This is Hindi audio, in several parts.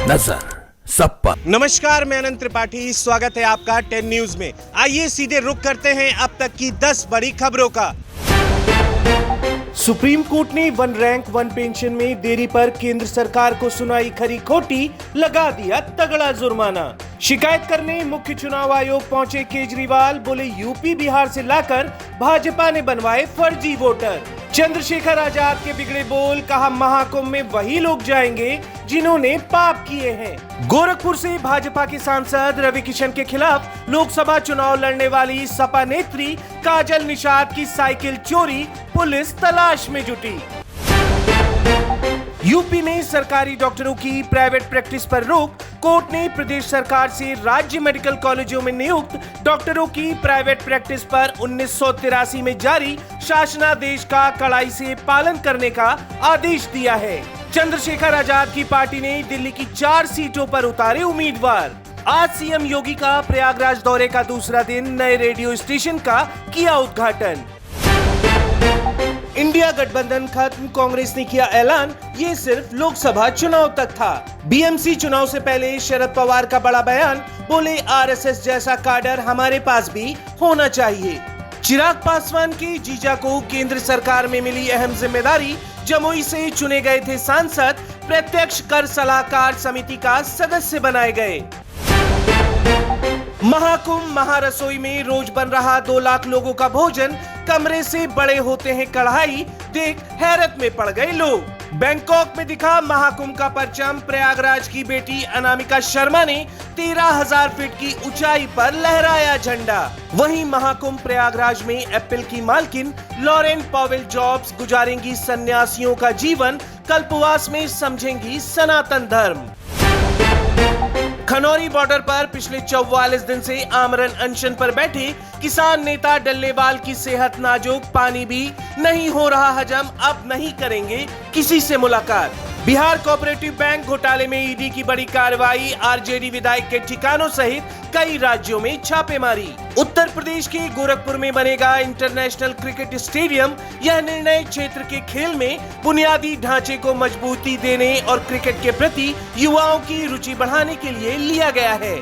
नजर सब पर। नमस्कार, मैं अनंत त्रिपाठी, स्वागत है आपका 10 न्यूज में। आइए सीधे रुख करते हैं अब तक की 10 बड़ी खबरों का। सुप्रीम कोर्ट ने वन रैंक वन पेंशन में देरी पर केंद्र सरकार को सुनाई खरी खोटी, लगा दिया तगड़ा जुर्माना। शिकायत करने मुख्य चुनाव आयोग पहुंचे केजरीवाल, बोले यूपी बिहार से लाकर भाजपा ने बनवाए फर्जी वोटर। चंद्रशेखर आजाद के बिगड़े बोल, कहा महाकुंभ में वही लोग जाएंगे जिन्होंने पाप किए हैं। गोरखपुर से भाजपा के सांसद रवि किशन के खिलाफ लोकसभा चुनाव लड़ने वाली सपा नेत्री काजल निषाद की साइकिल चोरी, पुलिस तलाश में जुटी। यूपी में सरकारी डॉक्टरों की प्राइवेट प्रैक्टिस पर रोक, कोर्ट ने प्रदेश सरकार से राज्य मेडिकल कॉलेजों में नियुक्त डॉक्टरों की प्राइवेट प्रैक्टिस पर 1983 में जारी शासनादेश का कड़ाई से पालन करने का आदेश दिया है। चंद्रशेखर आजाद की पार्टी ने दिल्ली की 4 सीटों पर उतारे उम्मीदवार। आज सीएम योगी का प्रयागराज दौरे का दूसरा दिन, नए रेडियो स्टेशन का किया उद्घाटन। इंडिया गठबंधन खत्म, कांग्रेस ने किया ऐलान, ये सिर्फ लोकसभा चुनाव तक था। बीएमसी चुनाव से पहले शरद पवार का बड़ा बयान, बोले आरएसएस जैसा काडर हमारे पास भी होना चाहिए। चिराग पासवान के जीजा को केंद्र सरकार में मिली अहम जिम्मेदारी, जमुई से चुने गए थे सांसद, प्रत्यक्ष कर सलाहकार समिति का सदस्य बनाए गए। महाकुंभ महारसोई में रोज बन रहा 2 लाख लोगों का भोजन, कमरे से बड़े होते हैं कढ़ाई, देख हैरत में पड़ गए लोग। बैंकॉक में दिखा महाकुंभ का परचम, प्रयागराज की बेटी अनामिका शर्मा ने 13,000 फीट की ऊंचाई पर लहराया झंडा। वहीं महाकुंभ प्रयागराज में एप्पल की मालकिन लॉरेन पॉवेल जॉब्स गुजारेंगी सन्यासियों का जीवन, कल्पवास में समझेंगी सनातन धर्म। खनौरी बॉर्डर पर पिछले 44 दिन से आमरण अनशन पर बैठे किसान नेता डल्लेवाल की सेहत नाजुक, पानी भी नहीं हो रहा हजम, अब नहीं करेंगे किसी से मुलाकात। बिहार कोऑपरेटिव बैंक घोटाले में ईडी की बड़ी कार्रवाई, आरजेडी विधायक के ठिकानों सहित कई राज्यों में छापेमारी। उत्तर प्रदेश के गोरखपुर में बनेगा इंटरनेशनल क्रिकेट स्टेडियम। यह निर्णय क्षेत्र के खेल में बुनियादी ढांचे को मजबूती देने और क्रिकेट के प्रति युवाओं की रुचि बढ़ाने के लिए लिया गया है।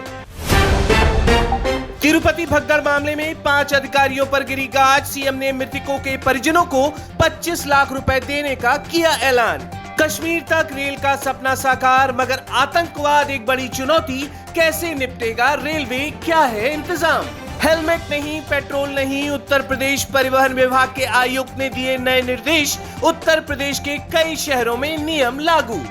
तिरुपति भगदड़ मामले में 5 अधिकारियों पर गिरी गाज, सीएम ने मृतकों के परिजनों को 25 लाख रुपए देने का किया ऐलान। कश्मीर तक रेल का सपना साकार, मगर आतंकवाद एक बड़ी चुनौती, कैसे निपटेगा रेलवे, क्या है इंतजाम। हेलमेट नहीं, पेट्रोल नहीं, उत्तर प्रदेश परिवहन विभाग के आयुक्त ने दिए नए निर्देश, उत्तर प्रदेश के कई शहरों में नियम लागू।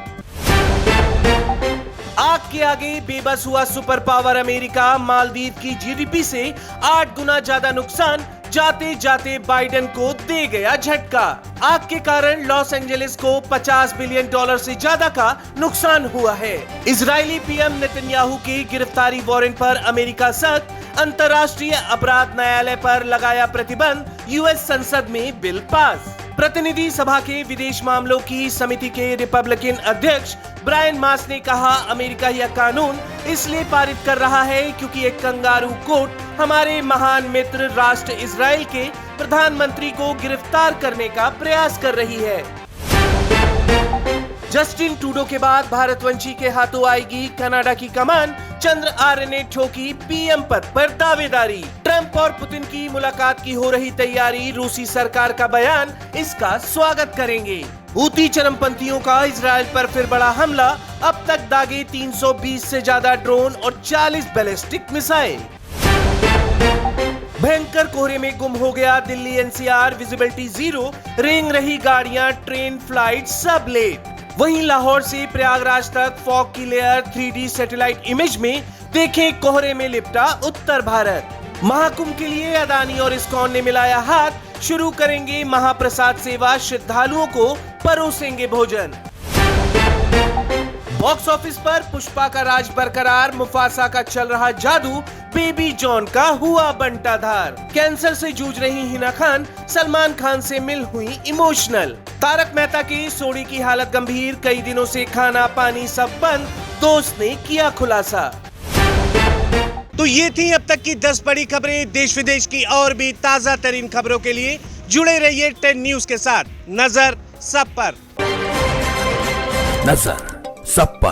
आग के आगे बेबस हुआ सुपर पावर अमेरिका, मालदीव की जीडीपी से 8 गुना ज्यादा नुकसान, जाते जाते बाइडेन को दे गया झटका। आग के कारण लॉस एंजलिस को $50 बिलियन से ज्यादा का नुकसान हुआ है। इजरायली पीएम नेतन्याहू की गिरफ्तारी वारंट पर अमेरिका सख्त, अंतर्राष्ट्रीय अपराध न्यायालय पर लगाया प्रतिबंध, यूएस संसद में बिल पास। प्रतिनिधि सभा के विदेश मामलों की समिति के रिपब्लिकन अध्यक्ष ब्रायन मास ने कहा, अमेरिका यह कानून इसलिए पारित कर रहा है क्योंकि एक कंगारू कोर्ट हमारे महान मित्र राष्ट्र इजराइल के प्रधानमंत्री को गिरफ्तार करने का प्रयास कर रही है। जस्टिन ट्रूडो के बाद भारतवंशी के हाथों आएगी कनाडा की कमान, चंद्र आर्य ने ठोकी पीएम पद पर दावेदारी। ट्रंप और पुतिन की मुलाकात की हो रही तैयारी, रूसी सरकार का बयान, इसका स्वागत करेंगे। हूती चरमपंथियों का इजराइल पर फिर बड़ा हमला, अब तक दागे 320 से ज्यादा ड्रोन और 40 बैलिस्टिक मिसाइल। भयंकर कोहरे में गुम हो गया दिल्ली एनसीआर, विजिबिलिटी 0, रेंग रही गाड़ियां, ट्रेन, फ्लाइट सब लेट। वहीं लाहौर से प्रयागराज तक फॉग की लेयर, 3D सैटेलाइट इमेज में देखें कोहरे में लिपटा उत्तर भारत। महाकुंभ के लिए अदानी और इस्कॉन ने मिलाया हाथ, शुरू करेंगे महाप्रसाद सेवा, श्रद्धालुओं को परोसेंगे भोजन। बॉक्स ऑफिस पर पुष्पा का राज बरकरार, मुफासा का चल रहा जादू, बेबी जॉन का हुआ बंटाधार। कैंसर से जूझ रही हिना खान सलमान खान से मिल हुई इमोशनल। तारक मेहता की सोडी की हालत गंभीर, कई दिनों से खाना पानी सब बंद, दोस्त ने किया खुलासा। तो ये थी अब तक की 10 बड़ी खबरें। देश विदेश की और भी ताजा तरीन खबरों के लिए जुड़े रहिए 10 न्यूज के साथ। नजर सब पर। नजर सब पर।